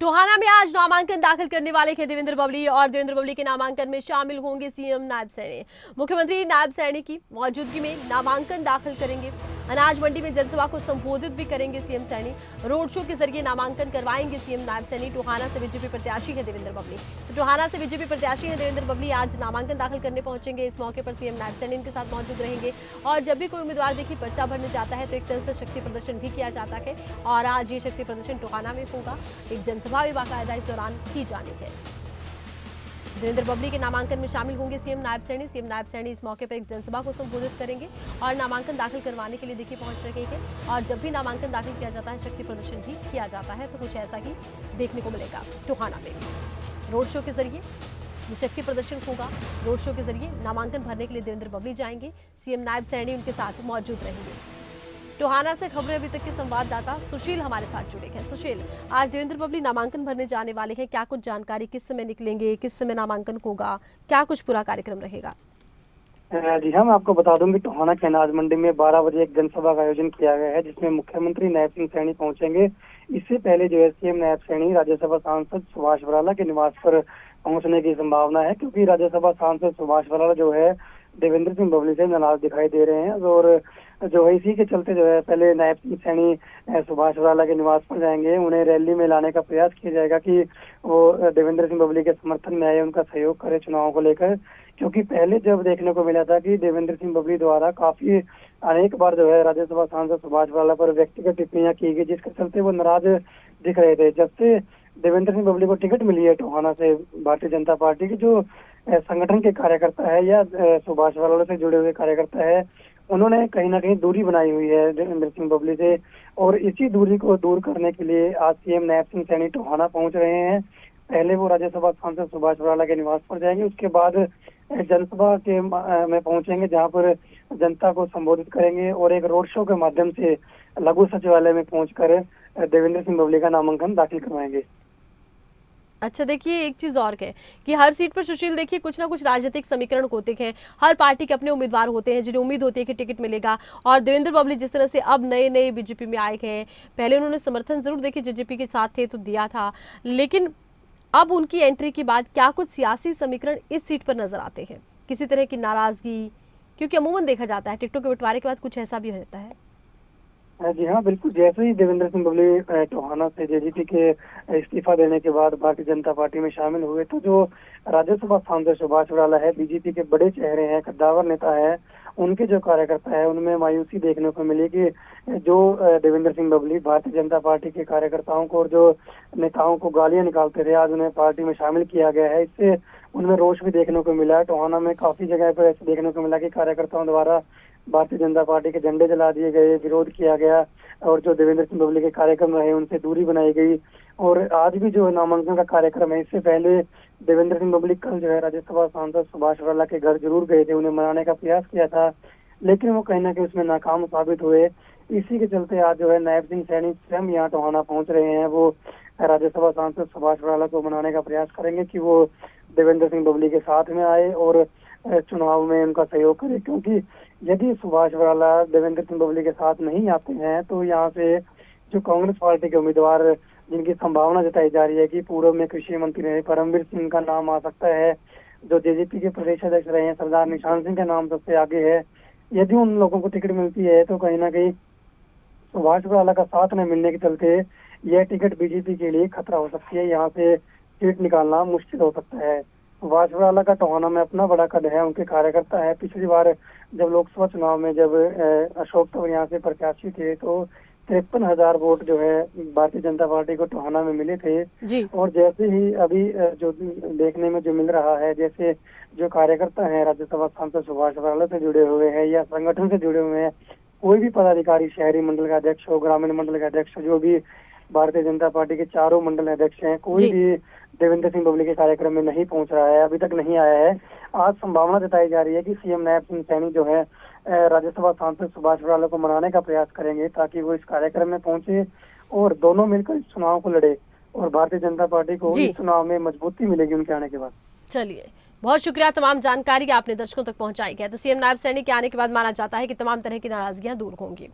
टोहाना में आज नामांकन दाखिल करने वाले थे देवेंद्र बबली और देवेंद्र बबली के नामांकन में शामिल होंगे सीएम नायब सैनी। मुख्यमंत्री नायब सैनी की मौजूदगी में नामांकन दाखिल करेंगे। अनाज मंडी में जनसभा को संबोधित भी करेंगे सीएम सैनी। रोड शो के जरिए नामांकन करवाएंगे सीएम नायब सैनी। टोहाना से बीजेपी प्रत्याशी है देवेंद्र बबली। तो टोहाना से बीजेपी प्रत्याशी है देवेंद्र बबली आज नामांकन दाखिल करने पहुंचेंगे। इस मौके पर सीएम नायब सैनी इनके साथ मौजूद रहेंगे। और जब भी कोई उम्मीदवार देखिए पर्चा भरने जाता है तो एक तरह से शक्ति प्रदर्शन भी किया जाता है और आज ये शक्ति प्रदर्शन टोहाना में होगा। एक जनसभा भी बाकायदा इस दौरान की जानी है। देवेंद्र बबली के नामांकन में शामिल होंगे सीएम नायब सैनी। सीएम नायब सैनी इस मौके पर एक जनसभा को संबोधित करेंगे और नामांकन दाखिल करवाने के लिए देखिए पहुंच रहे हैं। और जब भी नामांकन दाखिल किया जाता है शक्ति प्रदर्शन भी किया जाता है, तो कुछ ऐसा ही देखने को मिलेगा टोहाना में। रोड शो के जरिए ये शक्ति प्रदर्शन होगा। रोड शो के जरिए नामांकन भरने के लिए देवेंद्र बबली जाएंगे। सीएम नायब सैनी उनके साथ मौजूद रहेंगे। टोहाना से खबरें अभी तक के संवाददाता सुशील हमारे साथ जुड़े हैं। सुशील, आज देवेंद्र बबली नामांकन भरने जाने वाले हैं, क्या कुछ जानकारी, किस समय निकलेंगे, किस समय नामांकन होगा, क्या कुछ पूरा कार्यक्रम रहेगा? जी हाँ, मैं आपको बता दूं कि टोहाना के अनाज मंडी में 12 बजे एक जनसभा का आयोजन किया गया है, जिसमें मुख्यमंत्री नायब सिंह सैनी पहुंचेंगे। इससे पहले जो है सीएम नायब सैनी राज्यसभा सांसद सुभाष बराला के निवास पर पहुंचने की संभावना है, क्योंकि राज्यसभा सांसद सुभाष बराला जो है देवेंद्र सिंह बबली से नाराज दिखाई दे रहे हैं। और जो है इसी के चलते जो है पहले नायब सिंह सैनी सुभाष बराला के निवास पर जाएंगे। उन्हें रैली में लाने का प्रयास किया जाएगा कि वो देवेंद्र सिंह बबली के समर्थन में आए, उनका सहयोग करे चुनाव को लेकर। क्योंकि पहले जब देखने को मिला था कि देवेंद्र सिंह बबली द्वारा काफी अनेक बार जो है राज्यसभा सांसद सुभाष बराला पर व्यक्तिगत टिप्पणियां की गई, जिसके चलते वो नाराज दिख रहे थे। जब से देवेंद्र सिंह बबली को टिकट मिली है टोहाना से भारतीय जनता पार्टी की, जो संगठन के कार्यकर्ता है या सुभाष बराला से जुड़े हुए कार्यकर्ता है, उन्होंने कहीं ना कहीं दूरी बनाई हुई है देवेंद्र सिंह बबली से। और इसी दूरी को दूर करने के लिए आज सीएम नायब सिंह सैनी टोहाना पहुंच रहे हैं। पहले वो राज्यसभा सांसद सुभाष बराला के निवास पर जाएंगे, उसके बाद जनसभा के में पहुंचेंगे, जहां पर जनता को संबोधित करेंगे और एक रोड शो के माध्यम से लघु सचिवालय में पहुंचकर देवेंद्र सिंह बबली का नामांकन दाखिल करवाएंगे। अच्छा, देखिए एक चीज और है कि हर सीट पर सुशील देखिए कुछ ना कुछ राजनीतिक समीकरण होते हैं। हर पार्टी के अपने उम्मीदवार होते हैं जिन्हें उम्मीद होती है कि टिकट मिलेगा। और देवेंद्र बबली जिस तरह से अब नए नए बीजेपी में आए हैं, पहले उन्होंने समर्थन जरूर देखिए जेजेपी के साथ थे तो दिया था, लेकिन अब उनकी एंट्री के बाद क्या कुछ सियासी समीकरण इस सीट पर नजर आते हैं? किसी तरह की नाराजगी? क्योंकि अमूमन देखा जाता है टिकटों के बंटवारे के बाद कुछ ऐसा भी रहता है। जी हाँ, बिल्कुल। जैसे ही देवेंद्र सिंह बबली टोहाना से जेजेपी के इस्तीफा देने के बाद भारतीय जनता पार्टी में शामिल हुए, तो जो राज्यसभा सांसद सुभाष बराला है, बीजेपी के बड़े चेहरे हैं, कद्दावर नेता है, उनके जो कार्यकर्ता है उनमें मायूसी देखने को मिली कि जो देवेंद्र सिंह बबली भारतीय जनता पार्टी के कार्यकर्ताओं को और जो नेताओं को गालियां निकालते थे, आज उन्हें पार्टी में शामिल किया गया है। इससे उनमें रोष भी देखने को मिला है। टोहाना में काफी जगह पर ऐसे देखने को मिला कि कार्यकर्ताओं द्वारा भारतीय जनता पार्टी के झंडे जला दिए गए, विरोध किया गया और जो देवेंद्र सिंह बबली के कार्यक्रम रहे उनसे दूरी बनाई गई। और आज भी जो नामांकन का कार्यक्रम है, इससे पहले देवेंद्र सिंह बबली कल जो है राज्यसभा सांसद सुभाष बराला के घर जरूर गए थे, उन्हें मनाने का प्रयास किया था, लेकिन वो कहीं ना कहीं उसमें नाकाम साबित हुए। इसी के चलते आज जो है नायब सिंह सैनी स्वयं यहाँ टोहाना पहुंच रहे हैं। वो राज्यसभा सांसद सुभाष बराला को मनाने का प्रयास करेंगे कि वो देवेंद्र सिंह बबली के साथ में आए और चुनाव में उनका सहयोग करे। क्योंकि यदि सुभाष बराला देवेंद्र सिंह बबली के साथ नहीं आते हैं तो यहाँ से जो कांग्रेस पार्टी के उम्मीदवार जिनकी संभावना जताई जा रही है कि पूर्व में कृषि मंत्री रहे परमवीर सिंह का नाम आ सकता है, जो जेजेपी के प्रदेश अध्यक्ष रहे हैं सरदार निशान सिंह का नाम सबसे आगे है। यदि उन लोगों को टिकट मिलती है तो कहीं ना कहीं सुभाष बराला का साथ न मिलने के चलते यह टिकट बीजेपी के लिए खतरा हो सकती है। यहाँ से सीट निकालना मुश्किल हो सकता है। सुभाष बराला का टोहाना में अपना बड़ा कद है, उनके कार्यकर्ता है। पिछली बार जब लोकसभा चुनाव में जब अशोक तंवर यहाँ से प्रत्याशी थे तो 53,000 वोट जो है भारतीय जनता पार्टी को टोहाना में मिले थे जी। और जैसे ही अभी जो देखने में जो मिल रहा है, जैसे जो कार्यकर्ता है राज्यसभा सांसद सुभाष बराला से जुड़े हुए हैं या संगठन से जुड़े हुए हैं, कोई भी पदाधिकारी, शहरी मंडल का अध्यक्ष हो, ग्रामीण मंडल का अध्यक्ष, जो भी भारतीय जनता पार्टी के चारों मंडल अध्यक्ष हैं, कोई भी देवेंद्र सिंह बबली के कार्यक्रम में नहीं पहुंच रहा है, अभी तक नहीं आया है। आज संभावना जताई जा रही है कि सीएम नायब सिंह सैनी जो है राज्यसभा सांसद सुभाष बराला को मनाने का प्रयास करेंगे ताकि वो इस कार्यक्रम में पहुंचे और दोनों मिलकर इस चुनाव को लड़े और भारतीय जनता पार्टी को इस चुनाव में मजबूती मिलेगी उनके आने के बाद। चलिए, बहुत शुक्रिया, तमाम जानकारी आपने दर्शकों तक पहुंचाई है। तो सीएम नायब सैनी के आने के बाद माना जाता है कि तमाम तरह की नाराजगियां दूर होंगी।